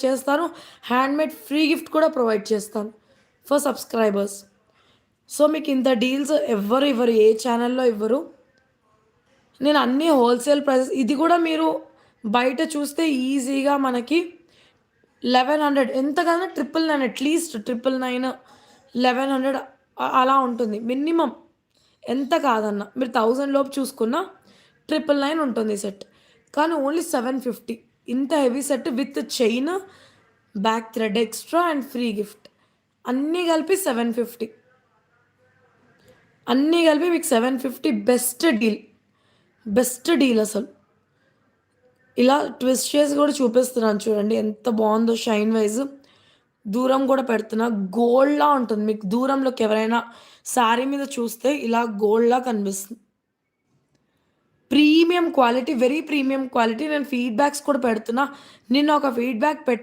చేస్తాను. Handmade free gift కూడా provide చేస్తాను ఫర్ సబ్స్క్రైబర్స్. సో, మీకింత డీల్స్ ఎవ్వరు ఇవ్వరు. ఏ ఛానెల్‌లో ఇవ్వరు. నేను అన్నీ హోల్‌సేల్ ప్రైసెస్ ఇది గూడా మీరు బయట చూస్తే ఈజీగా మనకి 1100 ఎంత కాదన్నా 999 అట్‌లీస్ట్ 999, 1100 అలా ఉంటుంది. మినిమమ్ ఎంత కాదన్నా. మీరు 1000 లోపు చూసుకున్నా 999 ఉంటుంది సెట్. కానీ ఓన్లీ 750 ఇంత heavy set with chain, back thread extra and free gift. అన్నీ కలిపి 750. అన్నీ కలిపి మీకు 750 బెస్ట్ డీల్. బెస్ట్ డీల్ అసలు. ఇలా ట్విస్ట్ చేసి గూడా చూపిస్తున్నాను చూడండి. ఎంత బావుందో షైన్ వైస్. దూరం గూడా పెడుతున్నా. గోల్డ్‌లా ఉంటుంది. మీకు దూరంలోకి ఎవరైనా శారీ మీద చూస్తే ఇలా గోల్డ్‌లా కనిపిస్తుంది. Premium quality, very premium quality. నేను ఫీడ్‌బ్యాక్స్ కూడా పెడుతున్నా. నిన్న ఒక ఫీడ్‌బ్యాక్ పెట్టా.